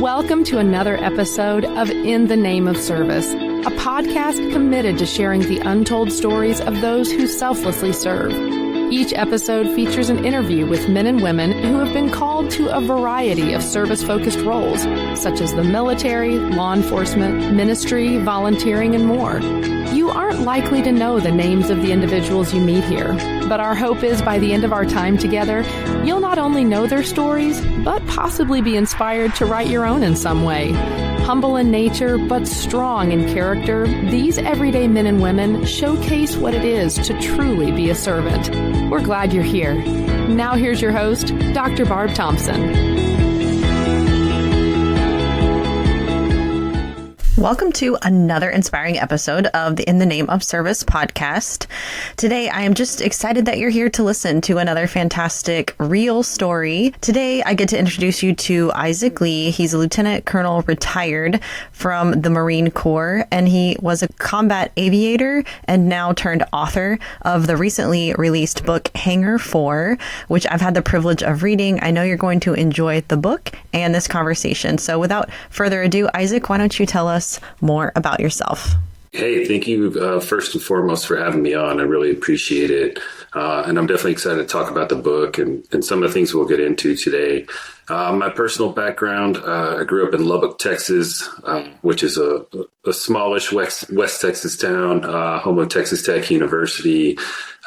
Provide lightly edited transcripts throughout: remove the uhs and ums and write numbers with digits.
Welcome to another episode of In the Name of Service, a podcast committed to sharing the untold stories of those who selflessly serve. Each episode features an interview with men and women who have been called to a variety of service-focused roles, such as the military, law enforcement, ministry, volunteering, and more. You aren't likely to know the names of the individuals you meet here, but our hope is by the end of our time together, you'll not only know their stories, but possibly be inspired to write your own in some way. Humble in nature, but strong in character, these everyday men and women showcase what it is to truly be a servant. We're glad you're here. Now here's your host, Dr. Barb Thompson. Welcome to another inspiring episode of the In the Name of Service podcast. Today, I am just excited that you're here to listen to another fantastic real story. Today, I get to introduce you to Isaac Lee. He's a lieutenant colonel retired from the Marine Corps, and he was a combat aviator and now turned author of the recently released book, Hangar 4, which I've had the privilege of reading. I know you're going to enjoy the book and this conversation. So without further ado, Isaac, why don't you tell us more about yourself? Hey, thank you first and foremost for having me on. I really appreciate it. And I'm definitely excited to talk about the book and some of the things we'll get into today. My personal background, I grew up in Lubbock, Texas, which is a smallish West Texas town, home of Texas Tech University.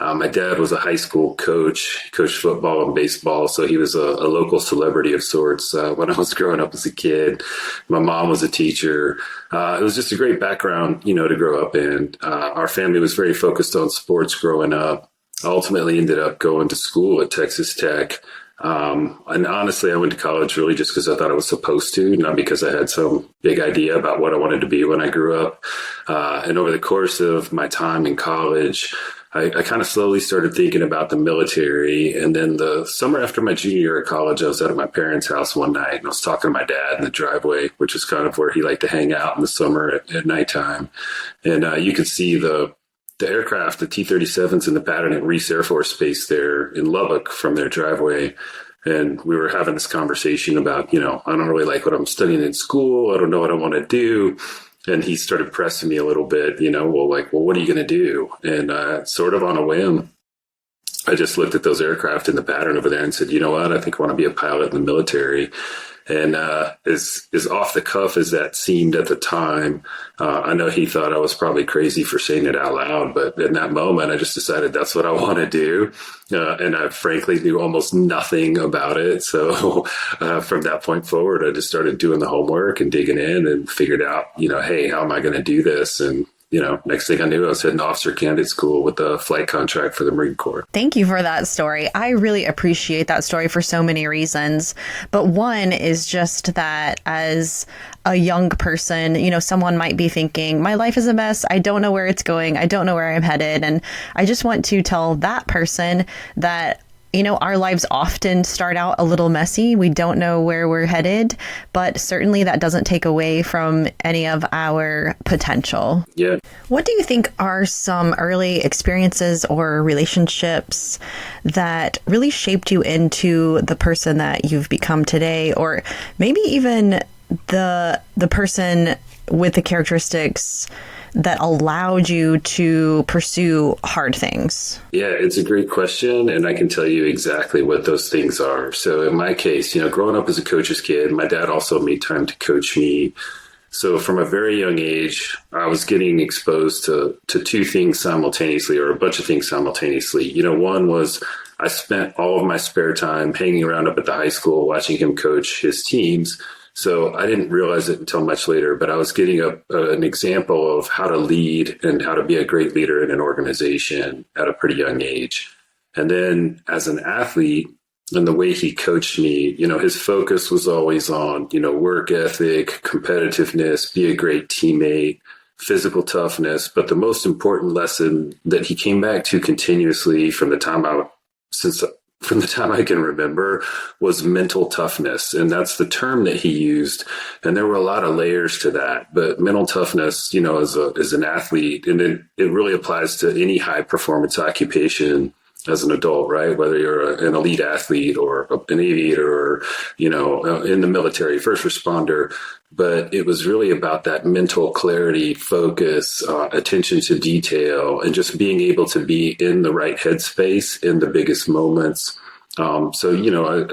My dad was a high school coach. He coached football and baseball, so he was a local celebrity of sorts when I was growing up as a kid. My mom was a teacher. It was just a great background, to grow up in. Our family was very focused on sports growing up. I ultimately ended up going to school at Texas Tech. And honestly, I went to college really just because I thought I was supposed to, not because I had some big idea about what I wanted to be when I grew up. And over the course of my time in college, I kind of slowly started thinking about the military. And then the summer after my junior year of college, I was at my parents' house one night and I was talking to my dad in the driveway, which is kind of where he liked to hang out in the summer at nighttime. And you could see the aircraft, the T-37s in the Patton at Reese Air Force Base there in Lubbock from their driveway. And we were having this conversation about, I don't really like what I'm studying in school. I don't know what I want to do. And he started pressing me a little bit, well, what are you going to do? And sort of on a whim, I just looked at those aircraft in the pattern over there and said, you know what, I think I want to be a pilot in the military. And as off the cuff as that seemed at the time, I know he thought I was probably crazy for saying it out loud, but in that moment, I just decided that's what I want to do. And I frankly knew almost nothing about it. So from that point forward, I just started doing the homework and digging in and figured out, hey, how am I going to do this? And next thing I knew, I was heading to officer candidate school with a flight contract for the Marine Corps. Thank you for that story. I really appreciate that story for so many reasons. But one is just that as a young person, someone might be thinking, my life is a mess. I don't know where it's going. I don't know where I'm headed. And I just want to tell that person that our lives often start out a little messy. We don't know where we're headed, but certainly that doesn't take away from any of our potential. Yeah. What do you think are some early experiences or relationships that really shaped you into the person that you've become today, or maybe even the person with the characteristics that allowed you to pursue hard things? Yeah, it's a great question. And I can tell you exactly what those things are. So in my case, growing up as a coach's kid, my dad also made time to coach me. So from a very young age, I was getting exposed to two things simultaneously, or a bunch of things simultaneously. One was I spent all of my spare time hanging around up at the high school watching him coach his teams. So I didn't realize it until much later, but I was getting an example of how to lead and how to be a great leader in an organization at a pretty young age. And then as an athlete, and the way he coached me, his focus was always on, work ethic, competitiveness, be a great teammate, physical toughness. But the most important lesson that he came back to continuously from the time I can remember was mental toughness. And that's the term that he used. And there were a lot of layers to that. But mental toughness, as an athlete, and it really applies to any high performance occupation, as an adult, right? Whether you're an elite athlete or an aviator or, in the military, first responder. But it was really about that mental clarity, focus, attention to detail, and just being able to be in the right headspace in the biggest moments. I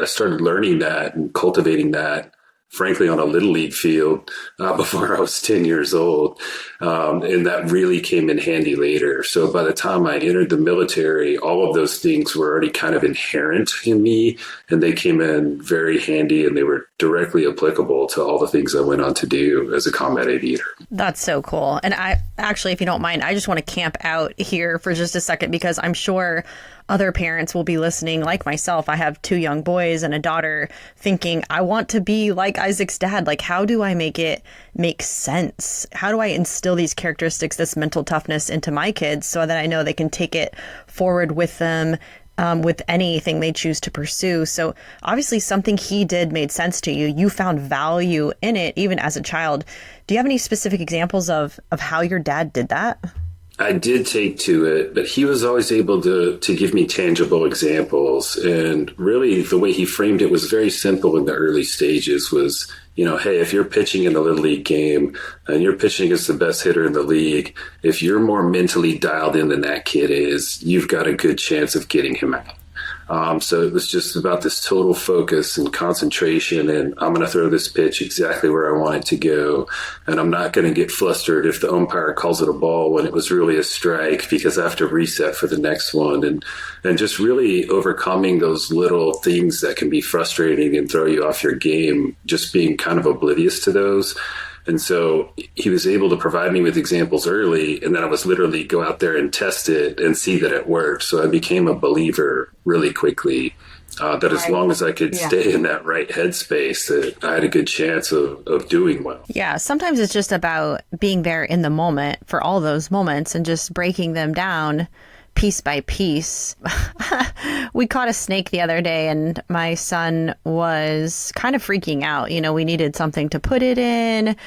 started learning that and cultivating that, frankly, on a little league field before I was 10 years old. And that really came in handy later. So by the time I entered the military, all of those things were already kind of inherent in me, and they came in very handy, and they were directly applicable to all the things I went on to do as a combat aviator. That's so cool. And I actually, if you don't mind, I just want to camp out here for just a second, because I'm sure other parents will be listening, like myself. I have 2 young boys and a daughter, thinking, I want to be like Isaac's dad. Like, how do I make it make sense? How do I instill these characteristics, this mental toughness into my kids so that I know they can take it forward with them with anything they choose to pursue? So obviously something he did made sense to you. You found value in it, even as a child. Do you have any specific examples of how your dad did that? I did take to it, but he was always able to give me tangible examples. And really the way he framed it was very simple in the early stages was, hey, if you're pitching in the Little League game and you're pitching against the best hitter in the league, if you're more mentally dialed in than that kid is, you've got a good chance of getting him out. So it was just about this total focus and concentration, and I'm going to throw this pitch exactly where I want it to go. And I'm not going to get flustered if the umpire calls it a ball when it was really a strike, because I have to reset for the next one. And just really overcoming those little things that can be frustrating and throw you off your game, just being kind of oblivious to those. And so he was able to provide me with examples early, and then I was literally go out there and test it and see that it worked. So I became a believer really quickly that as long as I could stay in that right headspace, that I had a good chance of doing well. Yeah, sometimes it's just about being there in the moment for all those moments and just breaking them down piece by piece. We caught a snake the other day, and my son was kind of freaking out. We needed something to put it in.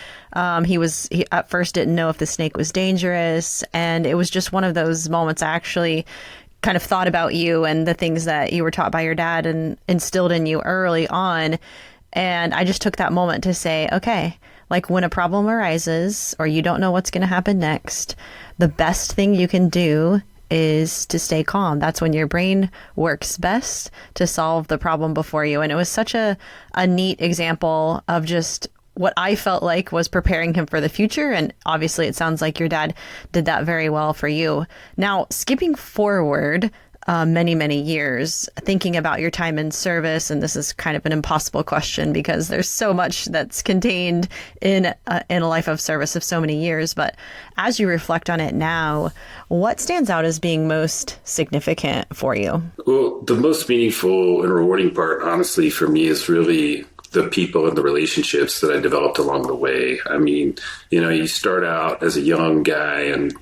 He at first didn't know if the snake was dangerous. And it was just one of those moments I actually kind of thought about you and the things that you were taught by your dad and instilled in you early on. And I just took that moment to say, okay, like when a problem arises or you don't know what's going to happen next, the best thing you can do is to stay calm. That's when your brain works best to solve the problem before you. And it was such a neat example of just what I felt like was preparing him for the future. And obviously it sounds like your dad did that very well for you. Now, skipping forward many, many years, thinking about your time in service, and this is kind of an impossible question because there's so much that's contained in a life of service of so many years. But as you reflect on it now, what stands out as being most significant for you? Well, the most meaningful and rewarding part, honestly, for me is really the people and the relationships that I developed along the way. I mean, you start out as a young guy and,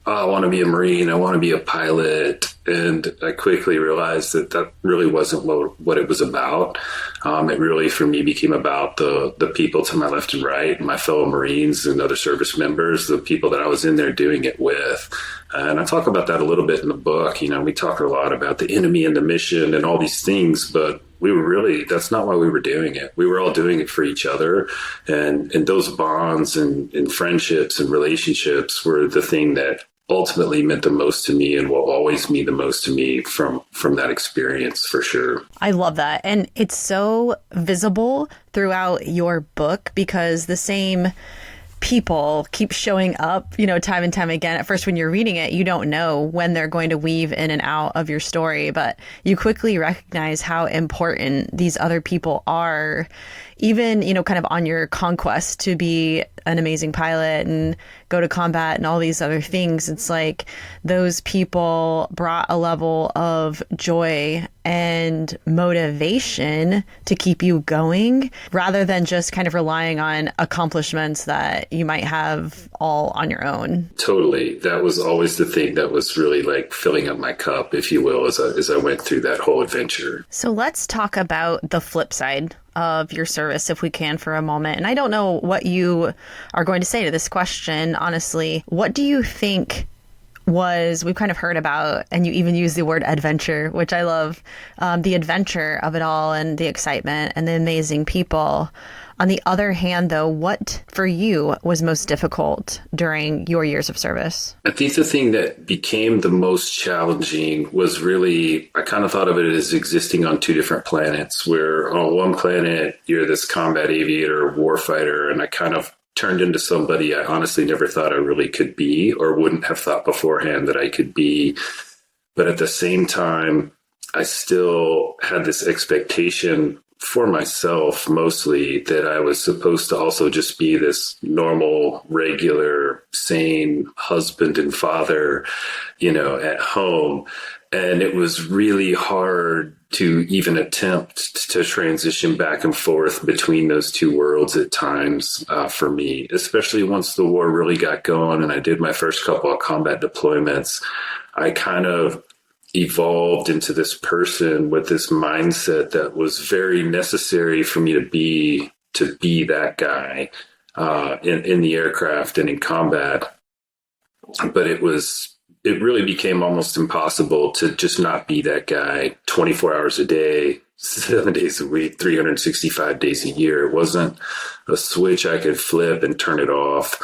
I want to be a Marine, I want to be a pilot. And I quickly realized that really wasn't what it was about. It really, for me, became about the people to my left and right, my fellow Marines and other service members, the people that I was in there doing it with. And I talk about that a little bit in the book. We talk a lot about the enemy and the mission and all these things, but that's not why we were doing it. We were all doing it for each other. And those bonds and friendships and relationships were the thing that ultimately meant the most to me and will always mean the most to me from that experience, for sure. I love that. And it's so visible throughout your book because the same people keep showing up, time and time again. At first, when you're reading it, you don't know when they're going to weave in and out of your story, but you quickly recognize how important these other people are, even, kind of on your conquest to be an amazing pilot and go to combat and all these other things. It's like those people brought a level of joy and motivation to keep you going rather than just kind of relying on accomplishments that you might have all on your own. Totally. That was always the thing that was really like filling up my cup, if you will, as I went through that whole adventure. So let's talk about the flip side of your service, if we can, for a moment. And I don't know what you are going to say to this question, honestly. What do you think was we've kind of heard about, and you even use the word adventure, which I love, the adventure of it all and the excitement and the amazing people. On the other hand, though, what for you was most difficult during your years of service? I think the thing that became the most challenging was really, I kind of thought of it as existing on two different planets, where on one planet, you're this combat aviator, warfighter, and I kind of turned into somebody I honestly never thought I really could be, or wouldn't have thought beforehand that I could be. But at the same time, I still had this expectation for myself mostly that I was supposed to also just be this normal, regular, sane husband and father, at home. And it was really hard to even attempt to transition back and forth between those two worlds at times for me, especially once the war really got going and I did my first couple of combat deployments. I kind of evolved into this person with this mindset that was very necessary for me to be that guy in the aircraft and in combat. But it really became almost impossible to just not be that guy 24 hours a day, 7 days a week, 365 days a year. It wasn't a switch I could flip and turn it off.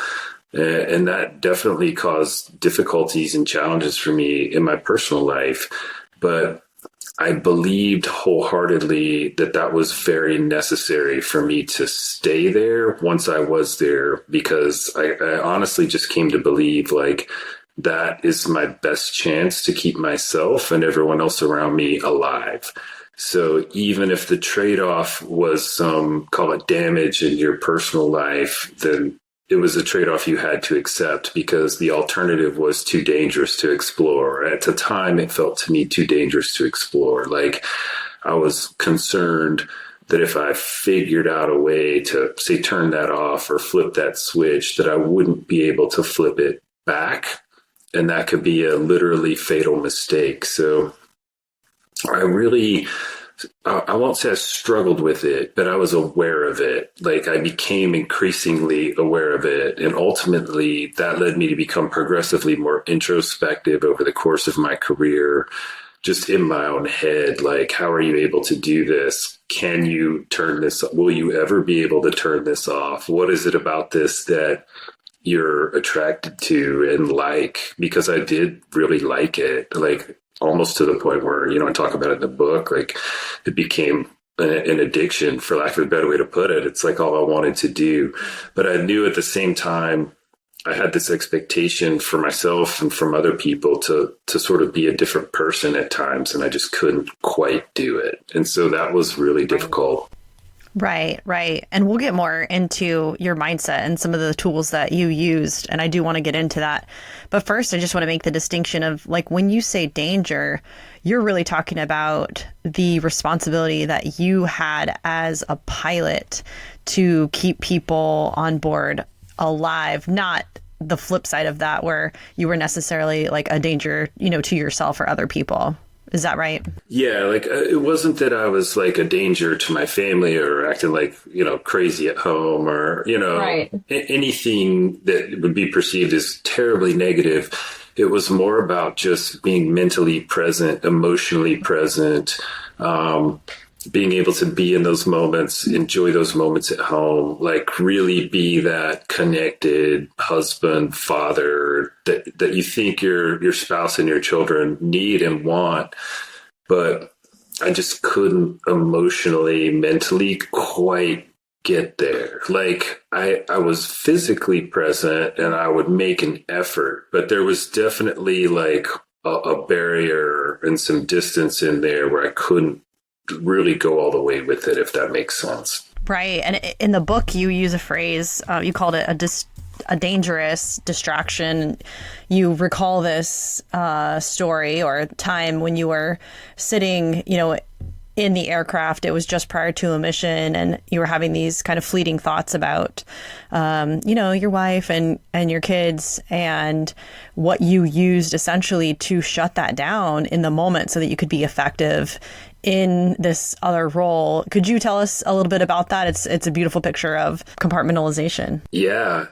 And that definitely caused difficulties and challenges for me in my personal life. But I believed wholeheartedly that that was very necessary for me to stay there once I was there, because I honestly just came to believe like that is my best chance to keep myself and everyone else around me alive. So even if the trade-off was some, call it damage in your personal life, then it was a trade-off you had to accept because the alternative was too dangerous to explore. At the time, it felt to me too dangerous to explore. Like I was concerned that if I figured out a way to, say, turn that off or flip that switch, that I wouldn't be able to flip it back. And that could be a literally fatal mistake. So I won't say I struggled with it, but I was aware of it. Like I became increasingly aware of it. And ultimately that led me to become progressively more introspective over the course of my career, just in my own head. Like, how are you able to do this? Can you turn this? Will you ever be able to turn this off? What is it about this that you're attracted to and like? Because I did really like it. Like, almost to the point where, I talk about it in the book, like it became an addiction, for lack of a better way to put it. It's like all I wanted to do. But I knew at the same time, I had this expectation for myself and from other people to sort of be a different person at times. And I just couldn't quite do it. And so that was really difficult. Right, right. And we'll get more into your mindset and some of the tools that you used. And I do want to get into that. But first, I just want to make the distinction of like when you say danger, you're really talking about the responsibility that you had as a pilot to keep people on board alive, not the flip side of that where you were necessarily like a danger, to yourself or other people. Is that right? Yeah, like it wasn't that I was like a danger to my family or acting like, crazy at home or, right. Anything that would be perceived as terribly negative. It was more about just being mentally present, emotionally present, being able to be in those moments, enjoy those moments at home, like really be that connected husband, father that you think your spouse and your children need and want. But I just couldn't emotionally, mentally quite get there. Like I was physically present and I would make an effort, but there was definitely like a barrier and some distance in there where I couldn't really go all the way with it, if that makes sense. Right. And in the book, you use a phrase, you called it a dangerous distraction. You recall this story or time when you were sitting, in the aircraft. It was just prior to a mission and you were having these kind of fleeting thoughts about, your wife and your kids and what you used essentially to shut that down in the moment so that you could be effective in this other role. Could you tell us a little bit about that? It's a beautiful picture of compartmentalization. Yeah.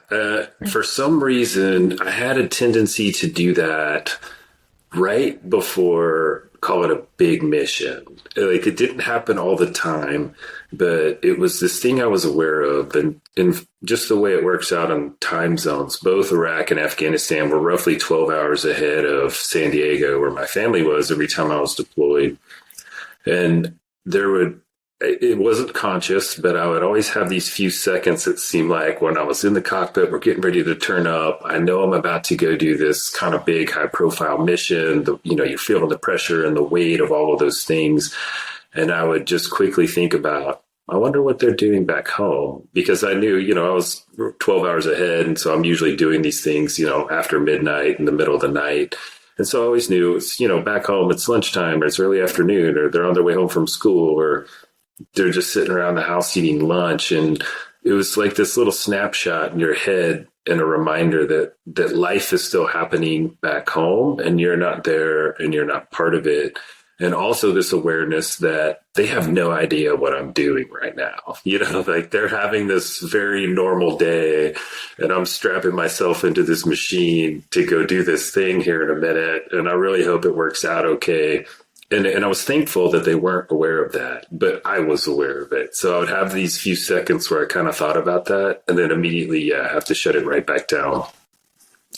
For some reason, I had a tendency to do that right before, call it a big mission. Like, it didn't happen all the time, but it was this thing I was aware of. And just the way it works out on time zones, both Iraq and Afghanistan were roughly 12 hours ahead of San Diego, where my family was every time I was deployed. And it wasn't conscious, but I would always have these few seconds that seemed like when I was in the cockpit, we're getting ready to turn up. I know I'm about to go do this kind of big, high profile mission. You're feeling the pressure and the weight of all of those things. And I would just quickly think about, I wonder what they're doing back home, because I knew, I was 12 hours ahead. And so I'm usually doing these things, after midnight, in the middle of the night. And so I always knew it's, back home, it's lunchtime or it's early afternoon, or they're on their way home from school, or they're just sitting around the house eating lunch. And it was like this little snapshot in your head and a reminder that life is still happening back home and you're not there and you're not part of it. And also this awareness that they have no idea what I'm doing right now. Like, they're having this very normal day and I'm strapping myself into this machine to go do this thing here in a minute. And I really hope it works out okay. And I was thankful that they weren't aware of that, but I was aware of it. So I would have these few seconds where I kind of thought about that and then immediately, have to shut it right back down.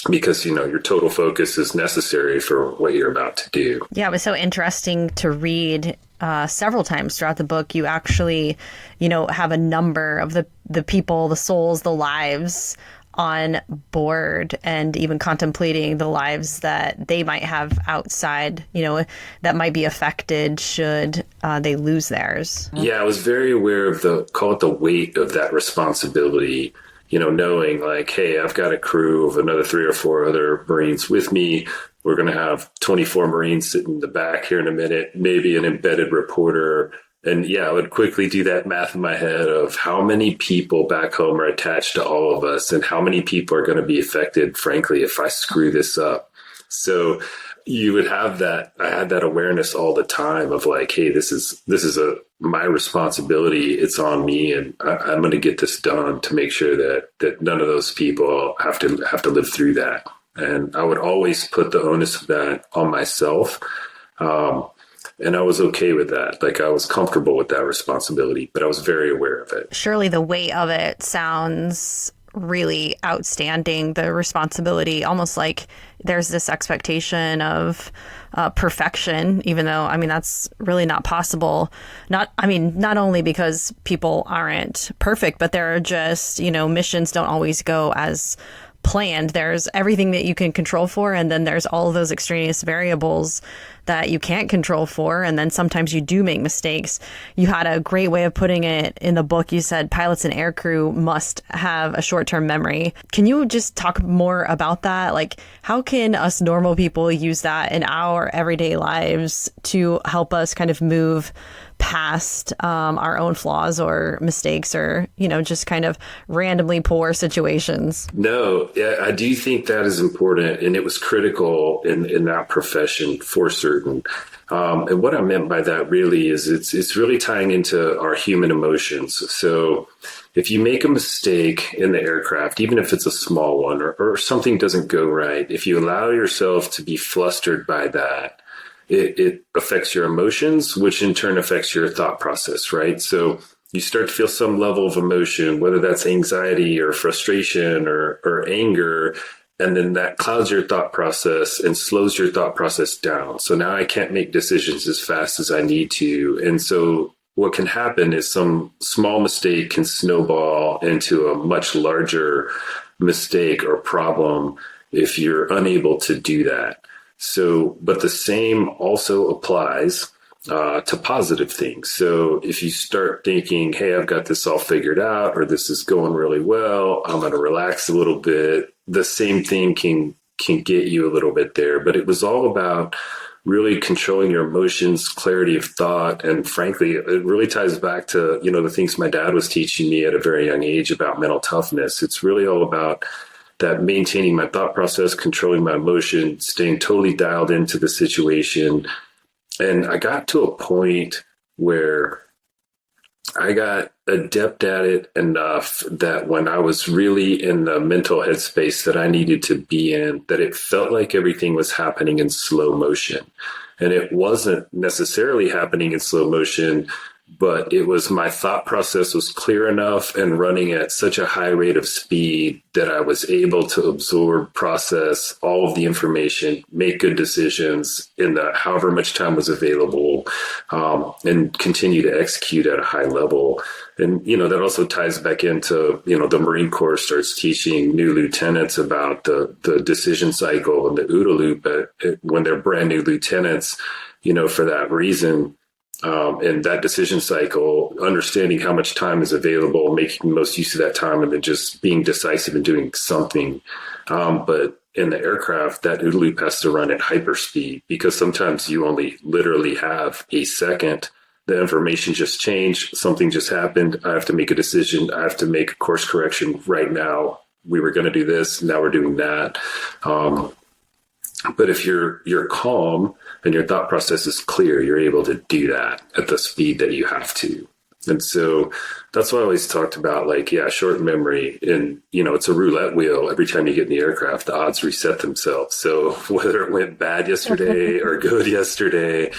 Because, your total focus is necessary for what you're about to do. Yeah, it was so interesting to read several times throughout the book. You actually, have a number of the people, the souls, the lives on board, and even contemplating the lives that they might have outside, that might be affected should they lose theirs. Yeah, I was very aware of the weight of that responsibility. Knowing like, hey, I've got a crew of another 3 or 4 other Marines with me. We're going to have 24 Marines sitting in the back here in a minute, maybe an embedded reporter. And yeah, I would quickly do that math in my head of how many people back home are attached to all of us and how many people are going to be affected, frankly, if I screw this up. So you would have that. I had that awareness all the time of like, hey, this is my responsibility. It's on me, and I'm going to get this done to make sure that none of those people have to live through that. And I would always put the onus of that on myself. And I was okay with that. Like, I was comfortable with that responsibility, but I was very aware of it. Surely the weight of it sounds really outstanding, the responsibility, almost like there's this expectation of perfection, even though, that's really not possible. Not only because people aren't perfect, but there are just, missions don't always go as planned. There's everything that you can control for, and then there's all of those extraneous variables that you can't control for, and then sometimes you do make mistakes. You had a great way of putting it in the book. You said pilots and aircrew must have a short-term memory. Can you just talk more about that? Like, how can us normal people use that in our everyday lives to help us kind of move past our own flaws or mistakes, or, just kind of randomly poor situations? No, yeah, I do think that is important. And it was critical in that profession for certain. And what I meant by that really is it's really tying into our human emotions. So if you make a mistake in the aircraft, even if it's a small one, or something doesn't go right, if you allow yourself to be flustered by that, it affects your emotions, which in turn affects your thought process, right? So you start to feel some level of emotion, whether that's anxiety or frustration or anger, and then that clouds your thought process and slows your thought process down. So now I can't make decisions as fast as I need to. And so what can happen is some small mistake can snowball into a much larger mistake or problem if you're unable to do that. So, but the same also applies to positive things. So if you start thinking, hey, I've got this all figured out, or this is going really well, I'm going to relax a little bit, the same thing can get you a little bit there. But it was all about really controlling your emotions, clarity of thought. And frankly, it really ties back to, the things my dad was teaching me at a very young age about mental toughness. It's really all about that maintaining my thought process, controlling my emotion, staying totally dialed into the situation. And I got to a point where I got adept at it enough that when I was really in the mental headspace that I needed to be in, that it felt like everything was happening in slow motion. And it wasn't necessarily happening in slow motion, but it was, my thought process was clear enough and running at such a high rate of speed that I was able to absorb, process all of the information, make good decisions in the however much time was available, and continue to execute at a high level. And, that also ties back into, the Marine Corps starts teaching new lieutenants about the decision cycle and the OODA loop when they're brand new lieutenants, for that reason. And that decision cycle, understanding how much time is available, making the most use of that time, and then just being decisive and doing something. But in the aircraft, that OODA loop has to run at hyperspeed because sometimes you only literally have a second. The information just changed. Something just happened. I have to make a decision. I have to make a course correction right now. We were going to do this. Now we're doing that. But if you're calm and your thought process is clear, you're able to do that at the speed that you have to. And so that's why I always talked about short memory. And, it's a roulette wheel. Every time you get in the aircraft, the odds reset themselves. So whether it went bad yesterday or good yesterday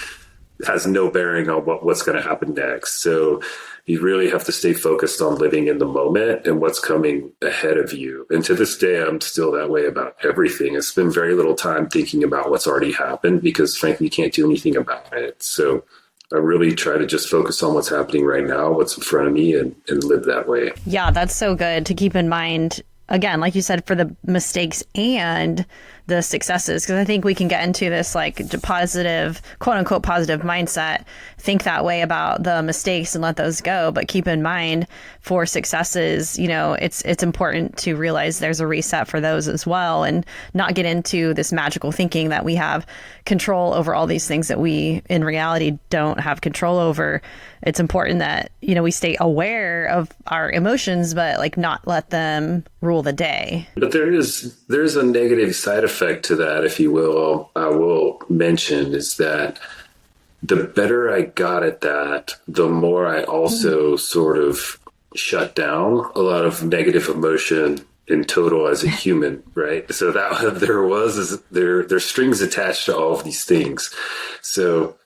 has no bearing on what's going to happen next. So you really have to stay focused on living in the moment and what's coming ahead of you. And to this day, I'm still that way about everything. I spend very little time thinking about what's already happened because frankly, you can't do anything about it. So I really try to just focus on what's happening right now, what's in front of me, and live that way. Yeah, that's so good to keep in mind. Again, like you said, for the mistakes and the successes, because I think we can get into this positive, quote unquote, positive mindset, think that way about the mistakes and let those go. But keep in mind for successes, it's important to realize there's a reset for those as well and not get into this magical thinking that we have control over all these things that we in reality don't have control over. It's important that, we stay aware of our emotions, but not let them rule the day. But there's a negative side effect to that, if you will, I will mention, is that the better I got at that, the more I also sort of shut down a lot of negative emotion in total as a human, right? So that there's strings attached to all of these things. So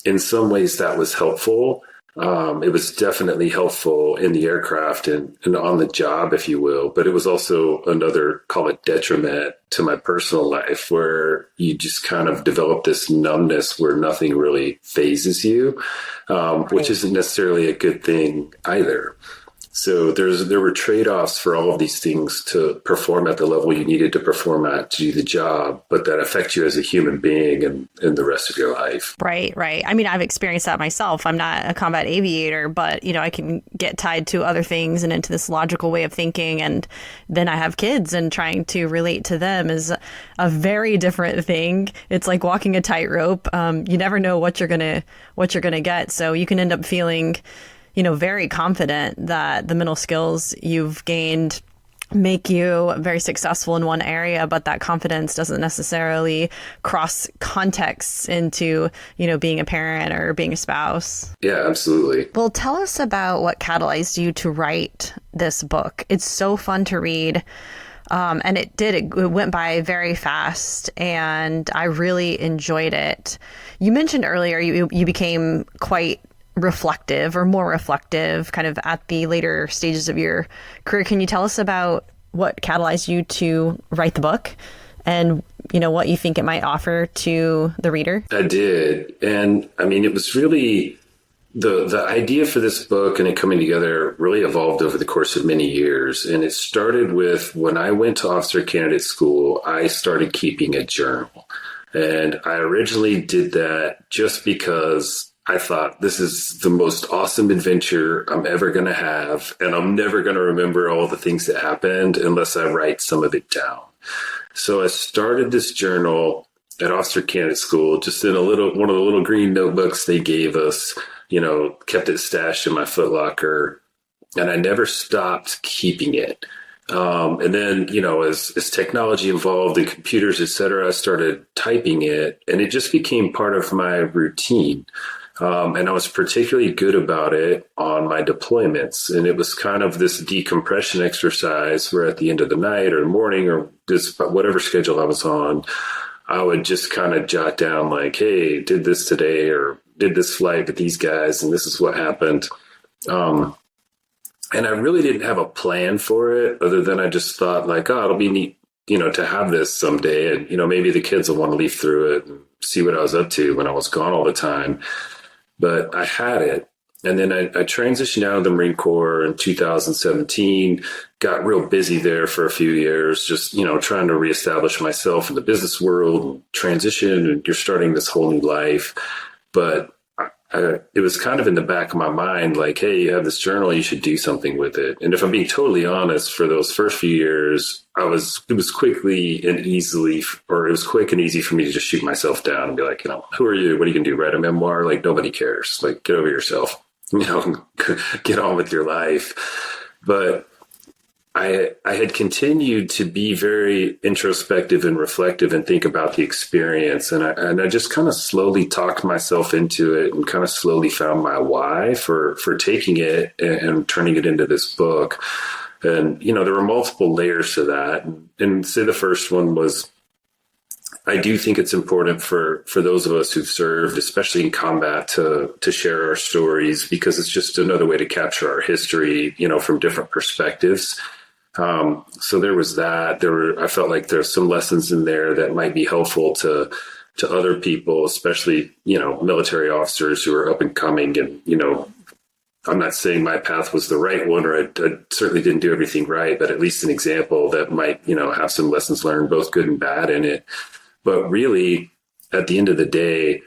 in some ways that was helpful. It was definitely helpful in the aircraft and on the job, if you will, but it was also another, call it detriment to my personal life, where you just kind of develop this numbness where nothing really phases you, which isn't necessarily a good thing either. So there were trade-offs for all of these things to perform at the level you needed to perform at to do the job, but that affect you as a human being and the rest of your life. Right. I mean, I've experienced that myself. I'm not a combat aviator, but, I can get tied to other things and into this logical way of thinking. And then I have kids, and trying to relate to them is a very different thing. It's like walking a tightrope. You never know what you're gonna get. So you can end up feeling very confident that the mental skills you've gained make you very successful in one area, but that confidence doesn't necessarily cross contexts into, being a parent or being a spouse. Yeah, absolutely. Well, tell us about what catalyzed you to write this book. It's so fun to read. And it went by very fast, and I really enjoyed it. You mentioned earlier you became quite reflective, or more reflective, kind of at the later stages of your career. Can you tell us about what catalyzed you to write the book and, what you think it might offer to the reader? I did. And I mean, it was really the idea for this book and it coming together really evolved over the course of many years. And it started with when I went to officer candidate school, I started keeping a journal. And I originally did that just because I thought, this is the most awesome adventure I'm ever going to have, and I'm never going to remember all the things that happened unless I write some of it down. So I started this journal at officer candidate school, just in one of the little green notebooks they gave us, kept it stashed in my footlocker, and I never stopped keeping it. And then, as technology evolved and computers, et cetera, I started typing it, and it just became part of my routine. And I was particularly good about it on my deployments. And it was kind of this decompression exercise where at the end of the night or morning or just whatever schedule I was on, I would just kind of jot down like, hey, did this today or did this flight with these guys and this is what happened. And I really didn't have a plan for it other than I just thought like, oh, it'll be neat, to have this someday. And, maybe the kids will want to leaf through it and see what I was up to when I was gone all the time. But I had it. And then I transitioned out of the Marine Corps in 2017, got real busy there for a few years, just, trying to reestablish myself in the business world and transition. And you're starting this whole new life. But it was kind of in the back of my mind, like, hey, you have this journal, you should do something with it. And if I'm being totally honest, for those first few years, it was quick and easy for me to just shoot myself down and be like, who are you? What are you going to do? Write a memoir? Like, nobody cares. Like, get over yourself, get on with your life. But I had continued to be very introspective and reflective and think about the experience. And I just kind of slowly talked myself into it and kind of slowly found my why for taking it and turning it into this book. And, there were multiple layers to that. And say the first one was, I do think it's important for those of us who've served, especially in combat, to share our stories because it's just another way to capture our history, from different perspectives. So there was that. I felt like there's some lessons in there that might be helpful to other people, especially, military officers who are up and coming. And, I'm not saying my path was the right one, or I certainly didn't do everything right, but at least an example that might, have some lessons learned, both good and bad in it. But really, at the end of the day,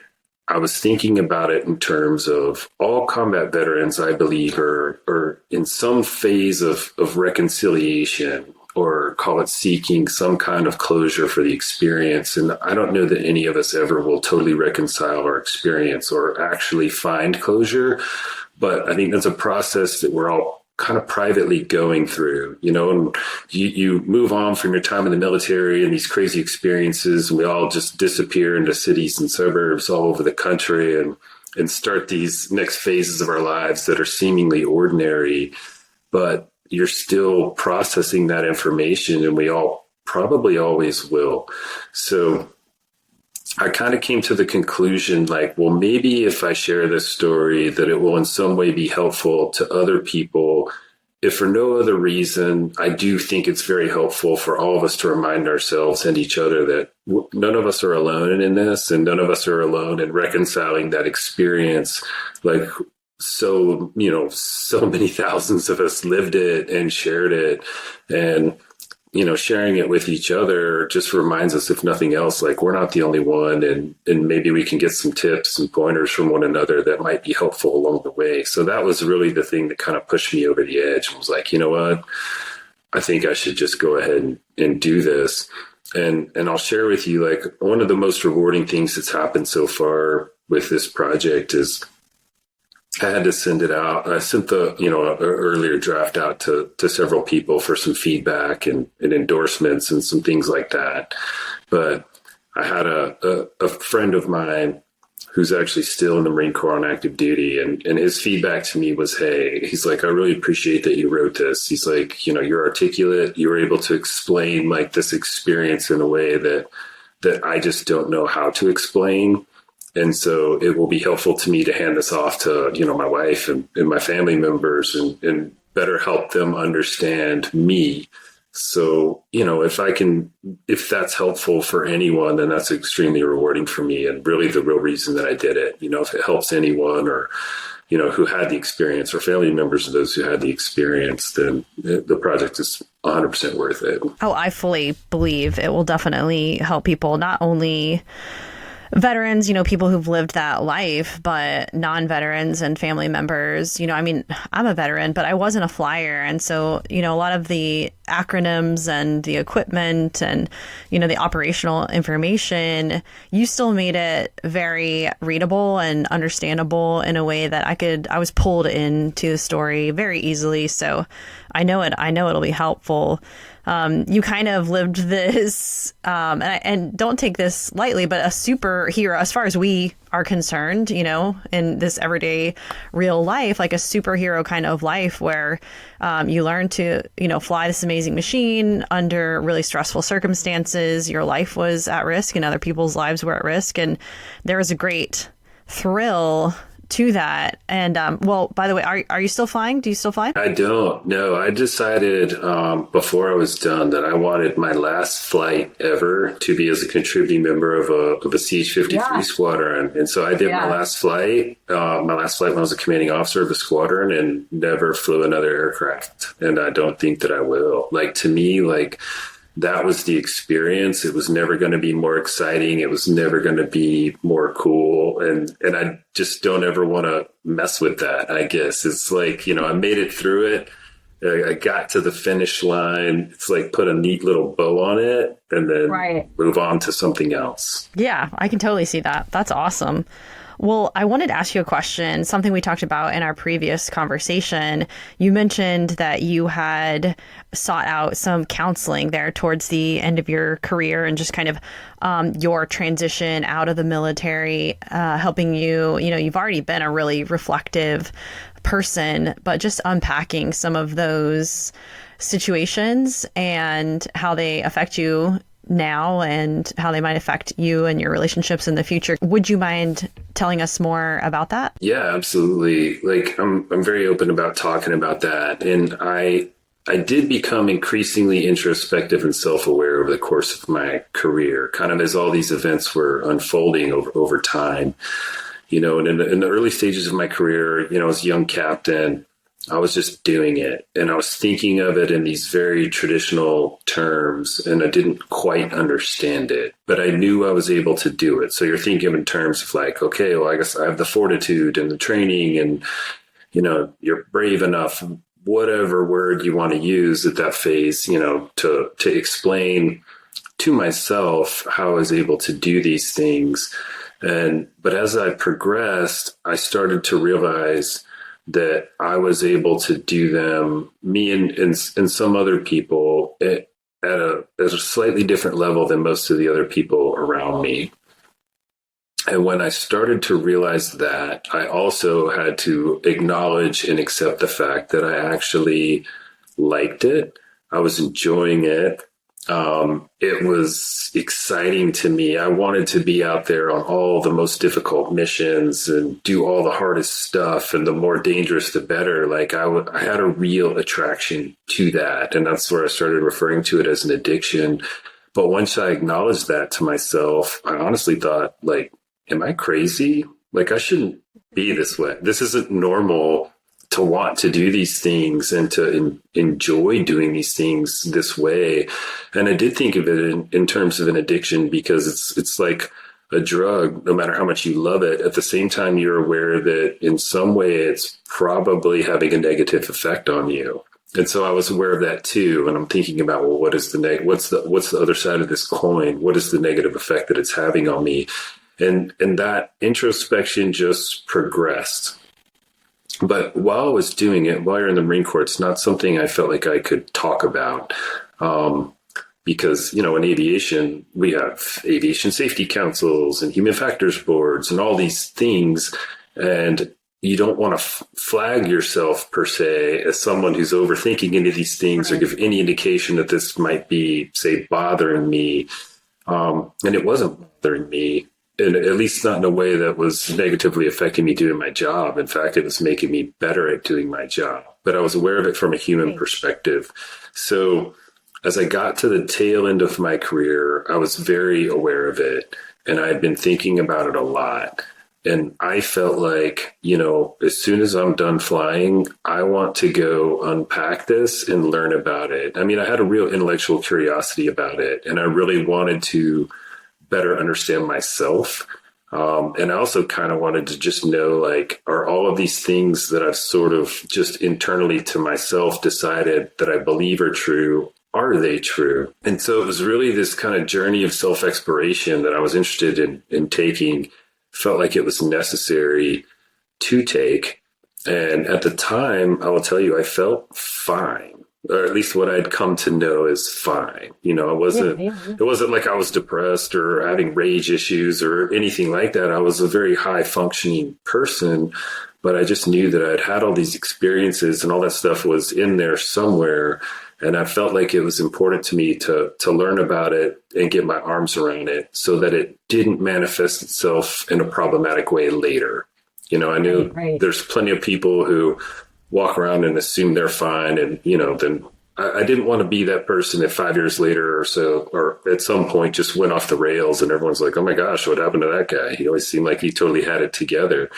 I was thinking about it in terms of all combat veterans, I believe, are in some phase of reconciliation, or call it seeking some kind of closure for the experience. And I don't know that any of us ever will totally reconcile our experience or actually find closure. But I think that's a process that we're all kind of privately going through, and you move on from your time in the military and these crazy experiences, and we all just disappear into cities and suburbs all over the country and start these next phases of our lives that are seemingly ordinary, but you're still processing that information, and we all probably always will. So I kind of came to the conclusion, like, well, maybe if I share this story, that it will in some way be helpful to other people. If for no other reason, I do think it's very helpful for all of us to remind ourselves and each other that none of us are alone in this, and none of us are alone in reconciling that experience. Like, so many thousands of us lived it and shared it, and sharing it with each other just reminds us, if nothing else, like, we're not the only one, and maybe we can get some tips and pointers from one another that might be helpful along the way. So that was really the thing that kind of pushed me over the edge. I was like, you know what? I think I should just go ahead and do this. And I'll share with you, like, one of the most rewarding things that's happened so far with this project is I had to send it out. I sent the, earlier draft out to several people for some feedback and endorsements and some things like that. But I had a friend of mine who's actually still in the Marine Corps on active duty. And his feedback to me was, hey, he's like, I really appreciate that you wrote this. He's like, you're articulate. You were able to explain like this experience in a way that I just don't know how to explain. And so it will be helpful to me to hand this off to, my wife and my family members and better help them understand me. So, if that's helpful for anyone, then that's extremely rewarding for me. And really the real reason that I did it, if it helps anyone or, who had the experience or family members of those who had the experience, then the project is 100% worth it. Oh, I fully believe it will definitely help people, not only veterans, people who've lived that life, but non-veterans and family members. I'm a veteran, but I wasn't a flyer. And so, a lot of the acronyms and the equipment and, the operational information, you still made it very readable and understandable in a way that I was pulled into the story very easily. So I know it'll be helpful. You kind of lived this, and don't take this lightly, but a superhero, as far as we are concerned, in this everyday real life, like a superhero kind of life where you learn to, fly this amazing machine under really stressful circumstances. Your life was at risk and other people's lives were at risk. And there was a great thrill to that. And well, by the way, are you still flying? Do you still fly? I don't. No, I decided before I was done that I wanted my last flight ever to be as a contributing member of a CH-53 squadron. And so I did my last flight. My last flight when I was a commanding officer of the squadron, and never flew another aircraft. And I don't think that I will. Like, to me, like, that was the experience. It was never going to be more exciting. It was never going to be more cool. And I just don't ever want to mess with that, I guess. It's like, I made it through it. I got to the finish line. It's like put a neat little bow on it and then move on to something else. Yeah, I can totally see that. That's awesome. Well, I wanted to ask you a question, something we talked about in our previous conversation. You mentioned that you had sought out some counseling there towards the end of your career and just kind of your transition out of the military, helping you, you've already been a really reflective person, but just unpacking some of those situations and how they affect you now and how they might affect you and your relationships in the future. Would you mind telling us more about that? Yeah, absolutely. Like, I'm very open about talking about that. And I did become increasingly introspective and self-aware over the course of my career, kind of as all these events were unfolding over time. And in the early stages of my career, as a young captain, I was just doing it, and I was thinking of it in these very traditional terms, and I didn't quite understand it, but I knew I was able to do it. So you're thinking in terms of like, okay, well, I guess I have the fortitude and the training, and, you're brave enough, whatever word you want to use at that phase, to explain to myself how I was able to do these things. But as I progressed, I started to realize that I was able to do them, me and some other people, at a slightly different level than most of the other people around me. And when I started to realize that, I also had to acknowledge and accept the fact that I actually liked it. I was enjoying it. It was exciting to me. I wanted to be out there on all the most difficult missions and do all the hardest stuff, and the more dangerous, the better. Like, I had a real attraction to that. And that's where I started referring to it as an addiction. But once I acknowledged that to myself, I honestly thought, like, am I crazy? Like, I shouldn't be this way. This isn't normal to want to do these things and to enjoy doing these things this way. And I did think of it in terms of an addiction, because it's like a drug. No matter how much you love it, at the same time, you're aware that in some way it's probably having a negative effect on you. And so I was aware of that too. And I'm thinking about, well, what is what's the other side of this coin? What is the negative effect that it's having on me? And that introspection just progressed. But while I was doing it, while you're in the Marine Corps, it's not something I felt like I could talk about. Because, in aviation, we have aviation safety councils and human factors boards and all these things. And you don't want to flag yourself per se as someone who's overthinking any of these things, or give any indication that this might be, say, bothering me. And it wasn't bothering me. And at least not in a way that was negatively affecting me doing my job. In fact, it was making me better at doing my job. But I was aware of it from a human perspective. So as I got to the tail end of my career, I was very aware of it. And I had been thinking about it a lot. And I felt like, as soon as I'm done flying, I want to go unpack this and learn about it. I mean, I had a real intellectual curiosity about it. And I really wanted to better understand myself. And I also kind of wanted to just know, like, are all of these things that I've sort of just internally to myself decided that I believe are true, are they true? And so it was really this kind of journey of self-exploration that I was interested in taking, felt like it was necessary to take. And at the time, I will tell you, I felt fine, or at least what I'd come to know is fine. It wasn't like I was depressed or having rage issues or anything like that. I was a very high functioning person, but I just knew that I'd had all these experiences and all that stuff was in there somewhere. And I felt like it was important to me to learn about it and get my arms around it so that it didn't manifest itself in a problematic way later. I knew there's plenty of people who walk around and assume they're fine. And, then I didn't want to be that person that 5 years later or so, or at some point just went off the rails and everyone's like, oh my gosh, what happened to that guy? He always seemed like he totally had it together.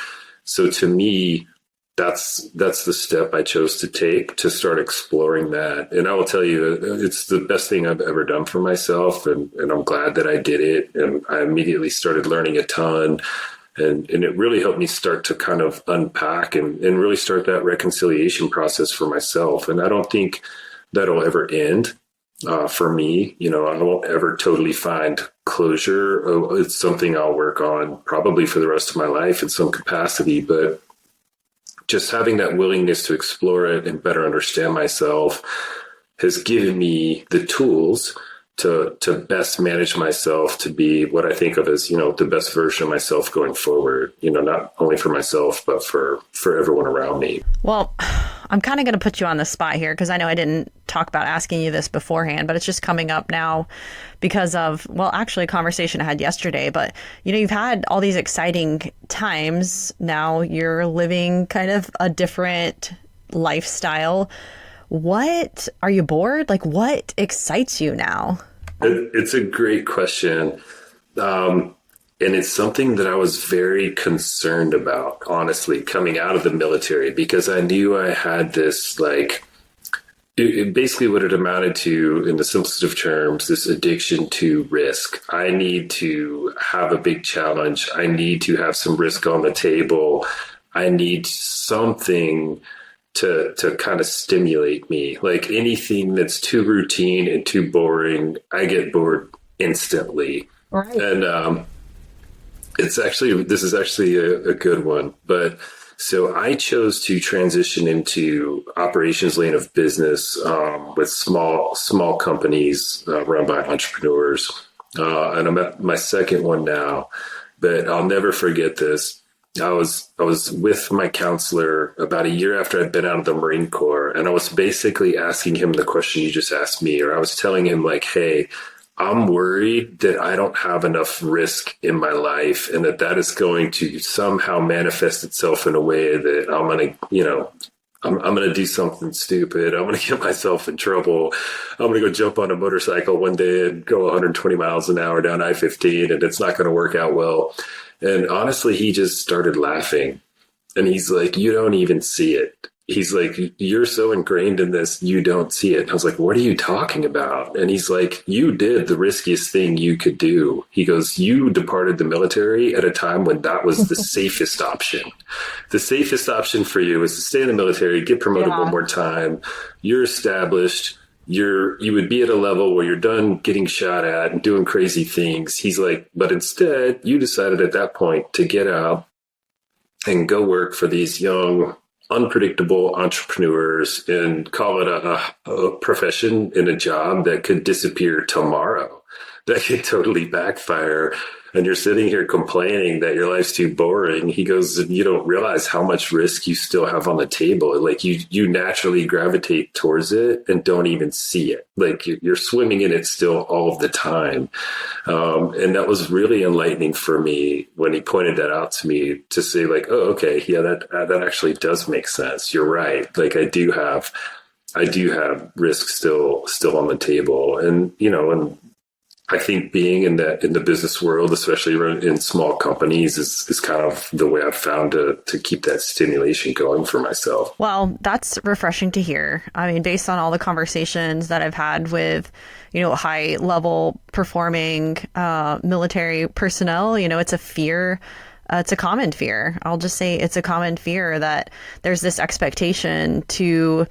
So to me, that's the step I chose to take to start exploring that. And I will tell you, it's the best thing I've ever done for myself. And I'm glad that I did it. And I immediately started learning a ton. And it really helped me start to kind of unpack and really start that reconciliation process for myself. And I don't think that'll ever end for me. I won't ever totally find closure. It's something I'll work on probably for the rest of my life in some capacity. But just having that willingness to explore it and better understand myself has given me the tools to best manage myself, to be what I think of as, the best version of myself going forward, not only for myself, but for everyone around me. Well, I'm kind of going to put you on the spot here because I know I didn't talk about asking you this beforehand, but it's just coming up now because of, actually a conversation I had yesterday. But, you've had all these exciting times. Now you're living kind of a different lifestyle. What are you bored? Like, what excites you now? It's a great question. And it's something that I was very concerned about, honestly, coming out of the military, because I knew I had this, basically what it amounted to, in the simplest of terms, this addiction to risk. I need to have a big challenge. I need to have some risk on the table. I need something to kind of stimulate me. Like anything that's too routine and too boring, I get bored instantly. Right. And this is actually a good one. But so I chose to transition into operations lane of business with small companies run by entrepreneurs. And I'm at my second one now, but I'll never forget this. I was with my counselor about a year after I'd been out of the Marine Corps, and I was basically asking him the question you just asked me, or I was telling him like, hey, I'm worried that I don't have enough risk in my life and that is going to somehow manifest itself in a way that I'm going to, I'm going to do something stupid. I'm going to get myself in trouble. I'm going to go jump on a motorcycle one day and go 120 miles an hour down I-15, and it's not going to work out well. And honestly, he just started laughing, and he's like, you don't even see it. He's like, you're so ingrained in this, you don't see it. And I was like, what are you talking about? And he's like, you did the riskiest thing you could do. He goes, you departed the military at a time when that was the safest option. The safest option for you is to stay in the military, get promoted one more time. You're established. You would be at a level where you're done getting shot at and doing crazy things. He's like, but instead you decided at that point to get out and go work for these young, unpredictable entrepreneurs and call it a profession and a job that could disappear tomorrow, that could totally backfire. And you're sitting here complaining that your life's too boring. He goes, you don't realize how much risk you still have on the table. Like you naturally gravitate towards it and don't even see it. Like you're swimming in it still all of the time. And that was really enlightening for me when he pointed that out to me, to say like, oh, okay, yeah, that actually does make sense. You're right. Like I do have risk still on the table. And, and I think being in the business world, especially in small companies, is kind of the way I've found to keep that stimulation going for myself. Well, that's refreshing to hear. I mean, based on all the conversations that I've had with, high level performing military personnel, it's a fear. It's a common fear. I'll just say it's a common fear that there's this expectation to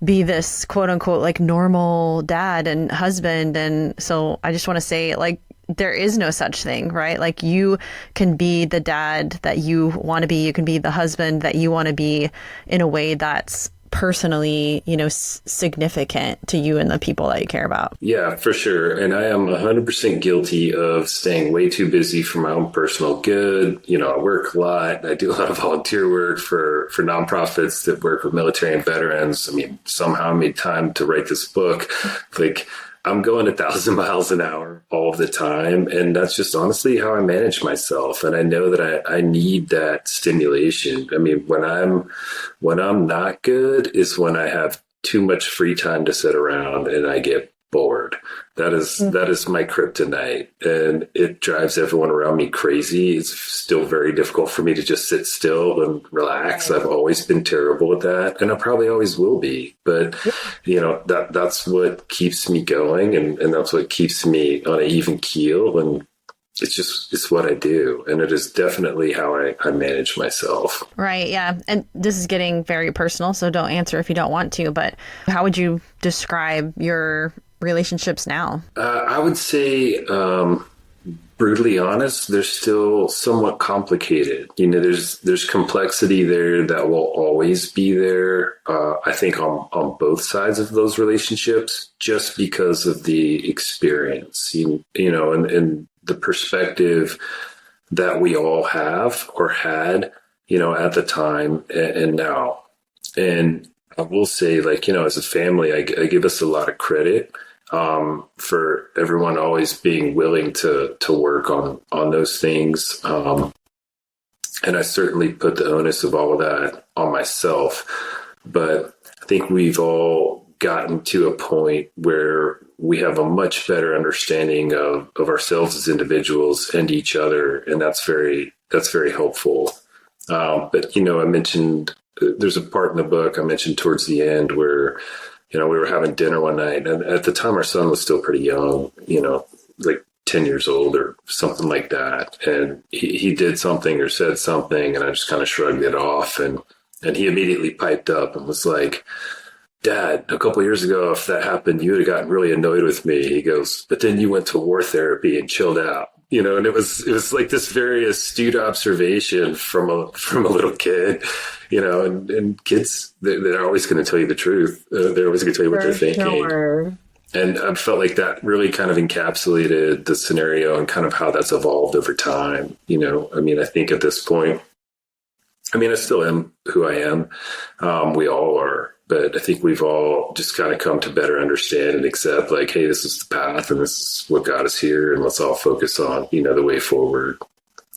be this quote unquote like normal dad and husband. And so I just want to say, like, there is no such thing, right? Like you can be the dad that you want to be. You can be the husband that you want to be in a way that's personally, significant to you and the people that you care about. Yeah, for sure. And I am 100% guilty of staying way too busy for my own personal good. I work a lot. I do a lot of volunteer work for nonprofits that work with military and veterans. I mean, somehow I made time to write this book. Like, I'm going 1,000 miles an hour all of the time. And that's just honestly how I manage myself. And I know that I need that stimulation. I mean, when I'm not good is when I have too much free time to sit around and I get bored. That is my kryptonite, and it drives everyone around me crazy. It's still very difficult for me to just sit still and relax. I've always been terrible with that, and I probably always will be. But that's what keeps me going, and that's what keeps me on an even keel. And it's what I do. And it is definitely how I manage myself. Right. Yeah. And this is getting very personal, so don't answer if you don't want to, but how would you describe your relationships now? I would say, brutally honest, they're still somewhat complicated. There's complexity there that will always be there. I think on both sides of those relationships, just because of the experience, and the perspective that we all have or had, at the time and now. And I will say, as a family, I give us a lot of credit for everyone always being willing to work on those things. And I certainly put the onus of all of that on myself. But I think we've all gotten to a point where we have a much better understanding of ourselves as individuals and each other. And that's very helpful. But, I mentioned there's a part in the book I mentioned towards the end where, we were having dinner one night, and at the time our son was still pretty young, like 10 years old or something like that. And he did something or said something, and I just kind of shrugged it off. And he immediately piped up and was like, "Dad, a couple of years ago, if that happened, you would have gotten really annoyed with me." He goes, "But then you went to war therapy and chilled out." And it was like this very astute observation from a little kid, and kids, they're always going to tell you the truth. They're always going to tell you what they're thinking. Sure. And I felt like that really kind of encapsulated the scenario and kind of how that's evolved over time. I think at this point, I still am who I am. We all are. But I think we've all just kind of come to better understand and accept, like, hey, this is the path and this is what got us here. And let's all focus on, the way forward.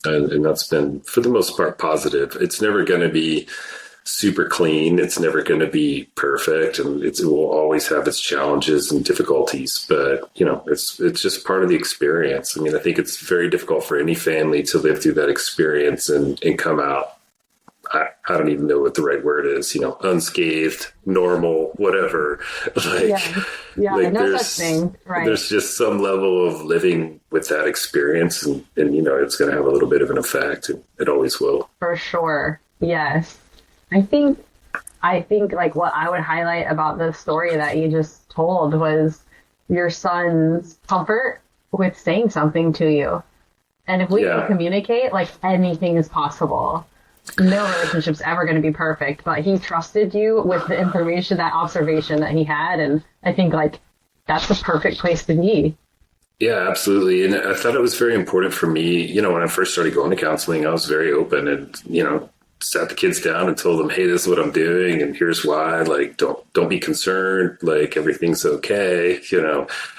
And that's been, for the most part, positive. It's never going to be super clean. It's never going to be perfect. And it will always have its challenges and difficulties. But, it's just part of the experience. I think it's very difficult for any family to live through that experience and come out. I don't even know what the right word is, unscathed, normal, whatever. No such thing. Right. There's just some level of living with that experience, and it's going to have a little bit of an effect. And it always will. For sure. Yes. I think like what I would highlight about the story that you just told was your son's comfort with saying something to you. And if we can communicate, like, anything is possible. No relationship's ever going to be perfect, but he trusted you with the information, that observation that he had. And I think, like, that's the perfect place to be. Yeah, absolutely. And I thought it was very important for me, when I first started going to counseling, I was very open and, sat the kids down and told them, hey, this is what I'm doing. And here's why, like, don't be concerned. Like, everything's okay.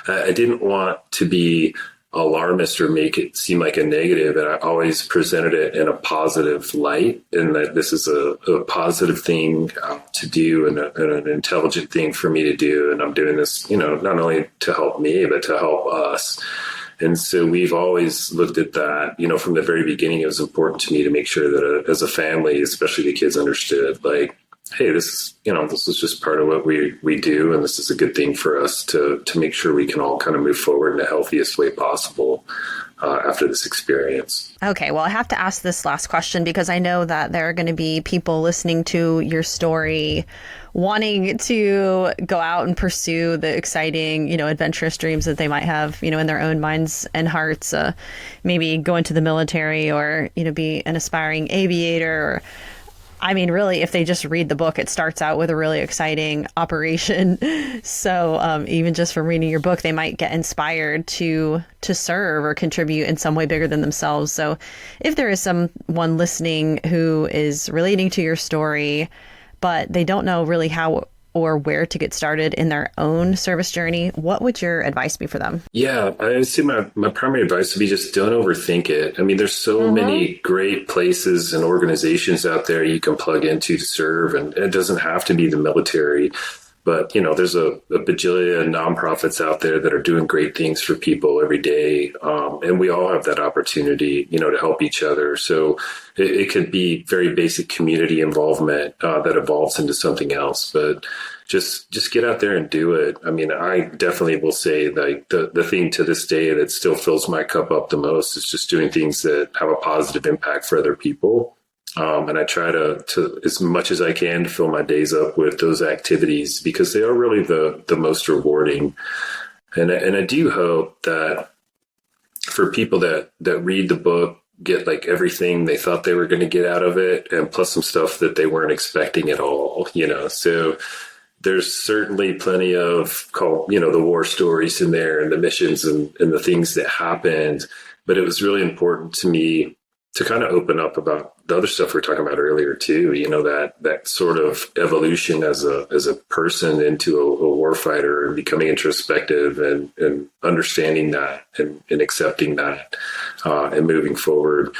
I didn't want to be alarmist or make it seem like a negative. And I always presented it in a positive light, and that this is a positive thing to do and an intelligent thing for me to do. And I'm doing this, not only to help me, but to help us. And so we've always looked at that, from the very beginning. It was important to me to make sure that as a family, especially the kids, understood, like, hey, this is just part of what we do. And this is a good thing for us to make sure we can all kind of move forward in the healthiest way possible. after this experience. Okay, well, I have to ask this last question because I know that there are going to be people listening to your story wanting to go out and pursue the exciting, adventurous dreams that they might have, in their own minds and hearts. Maybe go into the military or, be an aspiring aviator or really, if they just read the book, it starts out with a really exciting operation. So even just from reading your book, they might get inspired to serve or contribute in some way bigger than themselves. So if there is someone listening who is relating to your story, but they don't know really how or where to get started in their own service journey, what would your advice be for them? Yeah, I would say my primary advice would be just don't overthink it. There's so many great places and organizations out there you can plug into to serve, and it doesn't have to be the military. But, there's a bajillion nonprofits out there that are doing great things for people every day. And we all have that opportunity, to help each other. So it could be very basic community involvement that evolves into something else. But just get out there and do it. I definitely will say like the thing to this day that still fills my cup up the most is just doing things that have a positive impact for other people. And I try to, as much as I can, to fill my days up with those activities because they are really the most rewarding. And I do hope that for people that read the book, get like everything they thought they were going to get out of it, and plus some stuff that they weren't expecting at all, So there's certainly plenty of, the war stories in there and the missions and the things that happened. But it was really important to me to kind of open up about the other stuff we were talking about earlier too, that sort of evolution as a person into a warfighter and becoming introspective and understanding that and accepting that and moving forward.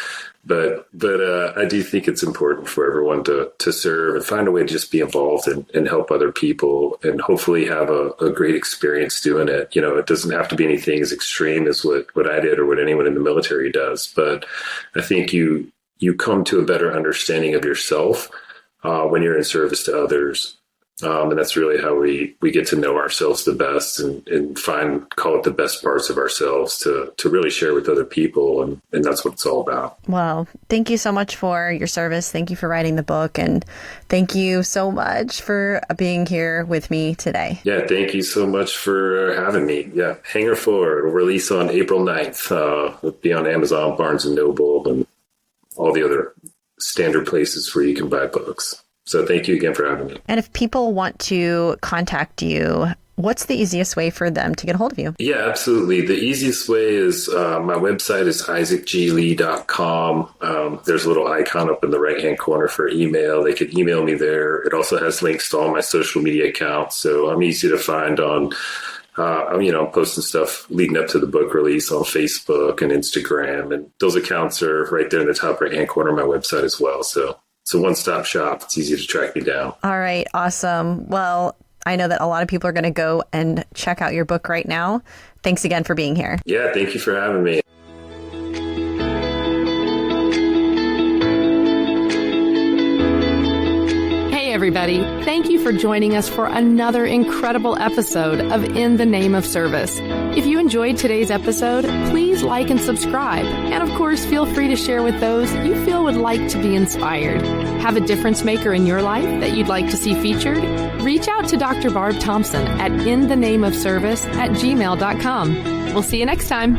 But I do think it's important for everyone to serve and find a way to just be involved and help other people and hopefully have a great experience doing it. It doesn't have to be anything as extreme as what I did or what anyone in the military does. But I think you come to a better understanding of yourself when you're in service to others. And that's really how we get to know ourselves the best and call it the best parts of ourselves to really share with other people. And that's what it's all about. Well, thank you so much for your service. Thank you for writing the book. And thank you so much for being here with me today. Yeah, thank you so much for having me. Yeah, Hangar 4 will release on April 9th. It'll be on Amazon, Barnes & Noble, and all the other standard places where you can buy books. So thank you again for having me. And if people want to contact you, what's the easiest way for them to get a hold of you? Yeah, absolutely. The easiest way is my website is isaacglee.com. There's a little icon up in the right-hand corner for email. They can email me there. It also has links to all my social media accounts. So I'm easy to find on, I'm posting stuff leading up to the book release on Facebook and Instagram. And those accounts are right there in the top right-hand corner of my website as well. So it's a one-stop shop. It's easy to track me down. All right. Awesome. Well, I know that a lot of people are going to go and check out your book right now. Thanks again for being here. Yeah, thank you for having me. Hey, everybody. Thank you for joining us for another incredible episode of In the Name of Service. If you enjoyed today's episode, please like and subscribe. And of course, feel free to share with those you feel would like to be inspired. Have a difference maker in your life that you'd like to see featured? Reach out to Dr. Barb Thompson at inthenameofservice@gmail.com. We'll see you next time.